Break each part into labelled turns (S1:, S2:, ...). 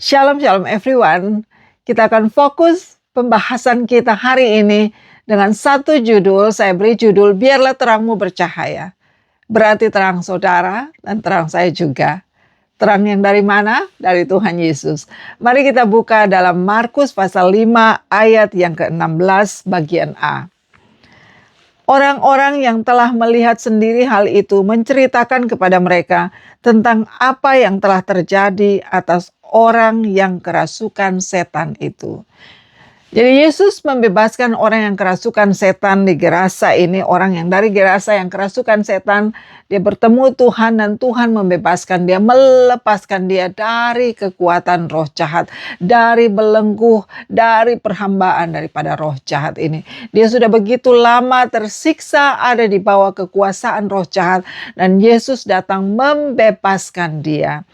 S1: Shalom, shalom everyone. Kita akan fokus pembahasan kita hari ini dengan satu judul. Saya beri judul, Biarlah Terangmu Bercahaya. Berarti terang saudara dan terang saya juga. Terang yang dari mana? Dari Tuhan Yesus. Mari kita buka dalam Markus pasal 5 ayat yang ke-16 bagian A. Orang-orang yang telah melihat sendiri hal itu menceritakan kepada mereka tentang apa yang telah terjadi atas orang yang kerasukan setan itu. Jadi Yesus membebaskan orang yang kerasukan setan di Gerasa ini, orang yang dari Gerasa yang kerasukan setan, dia bertemu Tuhan dan Tuhan membebaskan dia, melepaskan dia dari kekuatan roh jahat, dari belenggu, dari perhambaan daripada roh jahat ini. Dia sudah begitu lama tersiksa ada di bawah kekuasaan roh jahat dan Yesus datang membebaskan dia.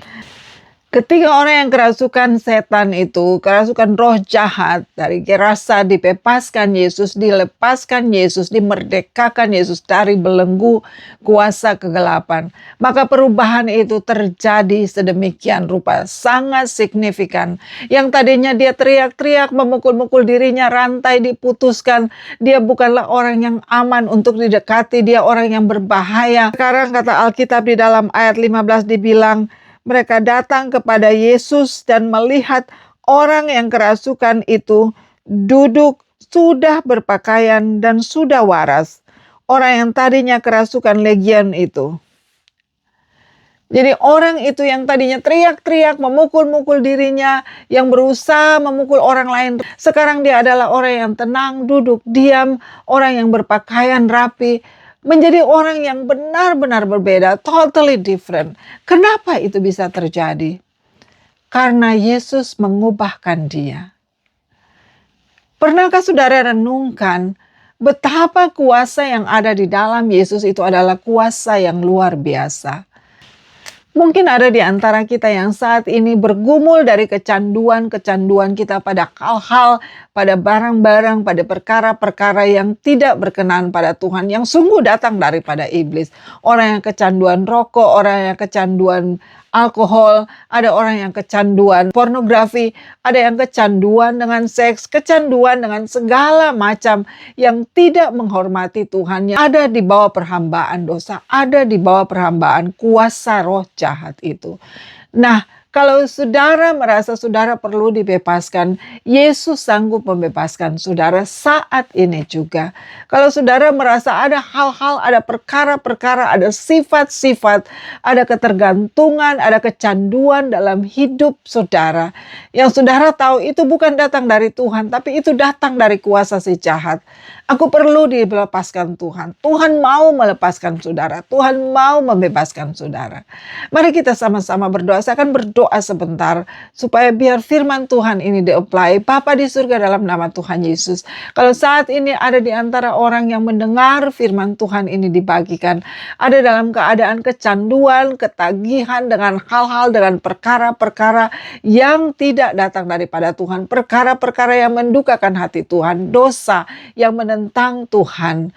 S1: Ketika orang yang kerasukan setan itu, kerasukan roh jahat dari Gerasa dibebaskan Yesus, dilepaskan Yesus, dimerdekakan Yesus dari belenggu kuasa kegelapan. Maka perubahan itu terjadi sedemikian rupa, sangat signifikan. Yang tadinya dia teriak-teriak, memukul-mukul dirinya, rantai diputuskan. Dia bukanlah orang yang aman untuk didekati, dia orang yang berbahaya. Sekarang kata Alkitab di dalam ayat 15 dibilang, mereka datang kepada Yesus dan melihat orang yang kerasukan itu duduk sudah berpakaian dan sudah waras. Orang yang tadinya kerasukan legion itu. Jadi orang itu yang tadinya teriak-teriak, memukul-mukul dirinya, yang berusaha memukul orang lain. Sekarang dia adalah orang yang tenang, duduk, diam, orang yang berpakaian rapi. Menjadi orang yang benar-benar berbeda, totally different. Kenapa itu bisa terjadi? Karena Yesus mengubahkan dia. Pernahkah saudara renungkan betapa kuasa yang ada di dalam Yesus itu adalah kuasa yang luar biasa? Mungkin ada di antara kita yang saat ini bergumul dari kecanduan-kecanduan kita pada hal-hal, pada barang-barang, pada perkara-perkara yang tidak berkenan pada Tuhan, yang sungguh datang daripada iblis. Orang yang kecanduan rokok, orang yang kecanduan alkohol, ada orang yang kecanduan pornografi, ada yang kecanduan dengan seks, kecanduan dengan segala macam yang tidak menghormati Tuhan, yang ada di bawah perhambaan dosa, ada di bawah perhambaan kuasa roh jahat itu. Nah, kalau saudara merasa saudara perlu dibebaskan, Yesus sanggup membebaskan saudara saat ini juga. Kalau saudara merasa ada hal-hal, ada perkara-perkara, ada sifat-sifat, ada ketergantungan, ada kecanduan dalam hidup saudara, yang saudara tahu itu bukan datang dari Tuhan, tapi itu datang dari kuasa si jahat. Aku perlu dilepaskan Tuhan. Tuhan mau melepaskan saudara. Tuhan mau membebaskan saudara. Mari kita sama-sama berdoa. Saya akan berdoa sebentar supaya biar firman Tuhan ini di-apply. Bapa di surga, dalam nama Tuhan Yesus. Kalau saat ini ada di antara orang yang mendengar firman Tuhan ini dibagikan, ada dalam keadaan kecanduan, ketagihan dengan hal-hal, dengan perkara-perkara yang tidak datang daripada Tuhan. Perkara-perkara yang mendukakan hati Tuhan. Dosa yang tentang Tuhan.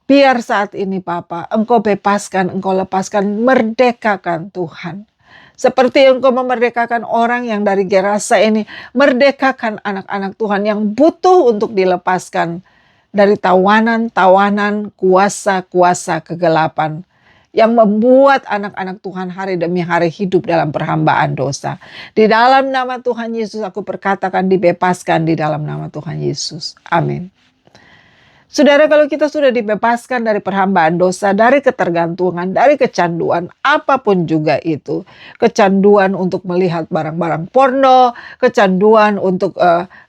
S1: Biar saat ini Bapa, Engkau bebaskan, Engkau lepaskan, merdekakan Tuhan. Seperti Engkau memerdekakan orang yang dari Gerasa ini, merdekakan anak-anak Tuhan yang butuh untuk dilepaskan dari tawanan-tawanan kuasa-kuasa kegelapan yang membuat anak-anak Tuhan hari demi hari hidup dalam perhambaan dosa. Di dalam nama Tuhan Yesus aku perkatakan dibebaskan di dalam nama Tuhan Yesus. Amin. Saudara, kalau kita sudah dibebaskan dari perhambaan dosa, dari ketergantungan, dari kecanduan, apapun juga itu. Kecanduan untuk melihat barang-barang porno, kecanduan untuk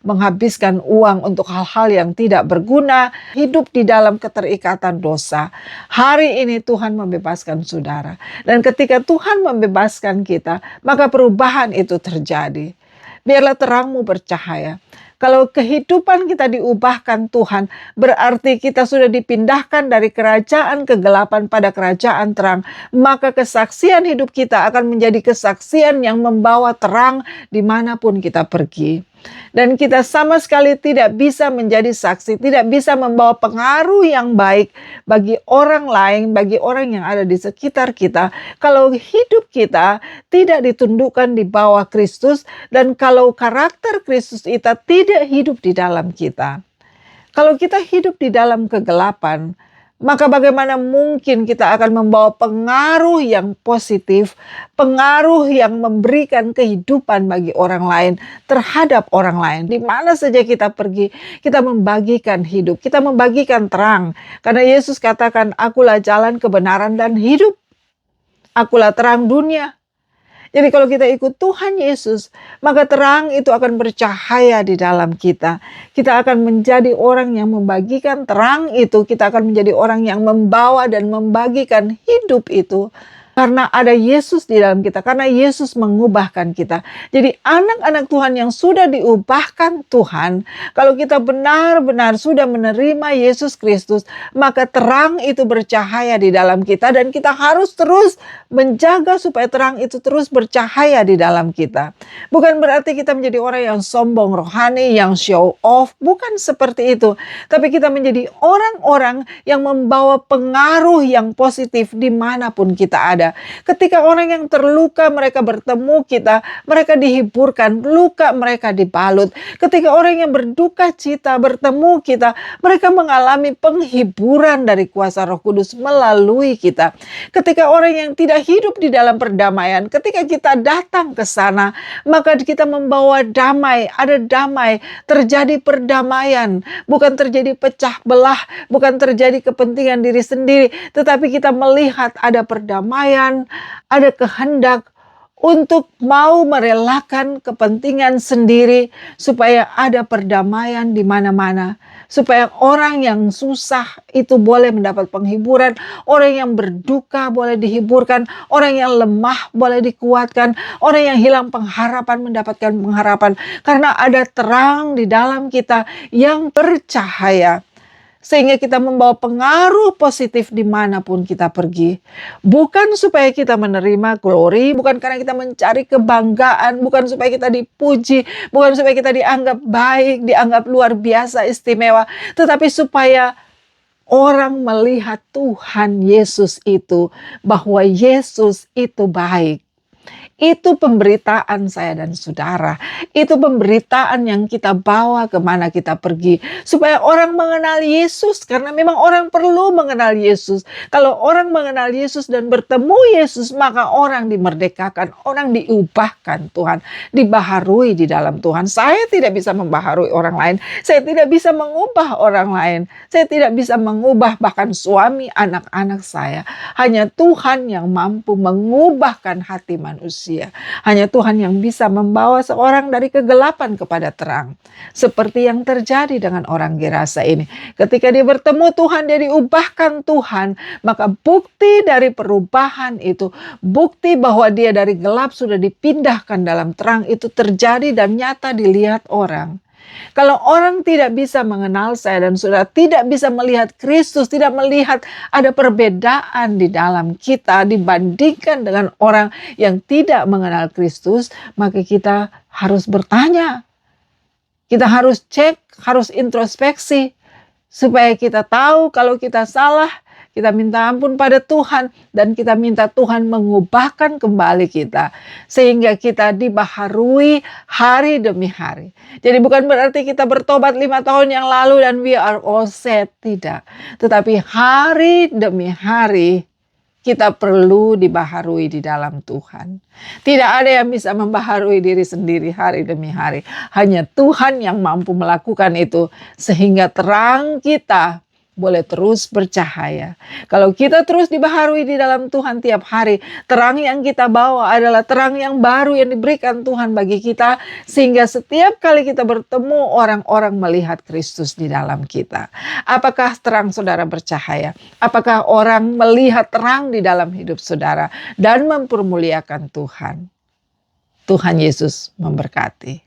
S1: menghabiskan uang untuk hal-hal yang tidak berguna, hidup di dalam keterikatan dosa. Hari ini Tuhan membebaskan saudara. Dan ketika Tuhan membebaskan kita, maka perubahan itu terjadi. Biarlah terangmu bercahaya. Kalau kehidupan kita diubahkan Tuhan, berarti kita sudah dipindahkan dari kerajaan kegelapan pada kerajaan terang. Maka kesaksian hidup kita akan menjadi kesaksian yang membawa terang dimanapun kita pergi. Dan kita sama sekali tidak bisa menjadi saksi, tidak bisa membawa pengaruh yang baik bagi orang lain, bagi orang yang ada di sekitar kita, kalau hidup kita tidak ditundukkan di bawah Kristus, dan kalau karakter Kristus kita tidak hidup di dalam kita. Kalau kita hidup di dalam kegelapan, maka bagaimana mungkin kita akan membawa pengaruh yang positif, pengaruh yang memberikan kehidupan bagi orang lain, terhadap orang lain. Di mana saja kita pergi, kita membagikan hidup, kita membagikan terang. Karena Yesus katakan, "Akulah jalan, kebenaran, dan hidup. Akulah terang dunia." Jadi kalau kita ikut Tuhan Yesus, maka terang itu akan bercahaya di dalam kita. Kita akan menjadi orang yang membagikan terang itu. Kita akan menjadi orang yang membawa dan membagikan hidup itu. Karena ada Yesus di dalam kita. Karena Yesus mengubahkan kita. Jadi anak-anak Tuhan yang sudah diubahkan Tuhan. Kalau kita benar-benar sudah menerima Yesus Kristus. Maka terang itu bercahaya di dalam kita. Dan kita harus terus menjaga supaya terang itu terus bercahaya di dalam kita. Bukan berarti kita menjadi orang yang sombong rohani, yang show off. Bukan seperti itu. Tapi kita menjadi orang-orang yang membawa pengaruh yang positif dimanapun kita ada. Ketika orang yang terluka mereka bertemu kita, mereka dihiburkan, luka mereka dibalut. Ketika orang yang berduka cita bertemu kita, mereka mengalami penghiburan dari kuasa Roh Kudus melalui kita. Ketika orang yang tidak hidup di dalam perdamaian, ketika kita datang ke sana, maka kita membawa damai, ada damai, terjadi perdamaian, bukan terjadi pecah belah, bukan terjadi kepentingan diri sendiri, tetapi kita melihat ada perdamaian, ada kehendak untuk mau merelakan kepentingan sendiri supaya ada perdamaian di mana-mana. Supaya orang yang susah itu boleh mendapat penghiburan, orang yang berduka boleh dihiburkan, orang yang lemah boleh dikuatkan, orang yang hilang pengharapan mendapatkan pengharapan. Karena ada terang di dalam kita yang bercahaya. Sehingga kita membawa pengaruh positif dimanapun kita pergi. Bukan supaya kita menerima glory, bukan karena kita mencari kebanggaan, bukan supaya kita dipuji, bukan supaya kita dianggap baik, dianggap luar biasa istimewa. Tetapi supaya orang melihat Tuhan Yesus itu, bahwa Yesus itu baik. Itu pemberitaan saya dan saudara. Itu pemberitaan yang kita bawa kemana kita pergi. Supaya orang mengenal Yesus. Karena memang orang perlu mengenal Yesus. Kalau orang mengenal Yesus dan bertemu Yesus, maka orang dimerdekakan. Orang diubahkan Tuhan. Dibaharui di dalam Tuhan. Saya tidak bisa membaharui orang lain. Saya tidak bisa mengubah orang lain. Saya tidak bisa mengubah bahkan suami, anak-anak saya. Hanya Tuhan yang mampu mengubahkan hati manusia. Hanya Tuhan yang bisa membawa seorang dari kegelapan kepada terang. Seperti yang terjadi dengan orang Gerasa ini. Ketika dia bertemu Tuhan, dia diubahkan Tuhan. Maka bukti dari perubahan itu, bukti bahwa dia dari gelap sudah dipindahkan dalam terang itu terjadi dan nyata dilihat orang. Kalau orang tidak bisa mengenal saya dan saudara, tidak bisa melihat Kristus, tidak melihat ada perbedaan di dalam kita dibandingkan dengan orang yang tidak mengenal Kristus, maka kita harus bertanya. Kita harus cek, harus introspeksi, supaya kita tahu kalau kita salah. Kita minta ampun pada Tuhan dan kita minta Tuhan mengubahkan kembali kita. Sehingga kita dibaharui hari demi hari. Jadi bukan berarti kita bertobat 5 tahun yang lalu dan we are all set. Tidak. Tetapi hari demi hari kita perlu dibaharui di dalam Tuhan. Tidak ada yang bisa membaharui diri sendiri hari demi hari. Hanya Tuhan yang mampu melakukan itu. Sehingga terang kita boleh terus bercahaya. Kalau kita terus dibaharui di dalam Tuhan tiap hari, terang yang kita bawa adalah terang yang baru yang diberikan Tuhan bagi kita, sehingga setiap kali kita bertemu, orang-orang melihat Kristus di dalam kita. Apakah terang saudara bercahaya? Apakah orang melihat terang di dalam hidup saudara dan mempermuliakan Tuhan? Tuhan Yesus memberkati.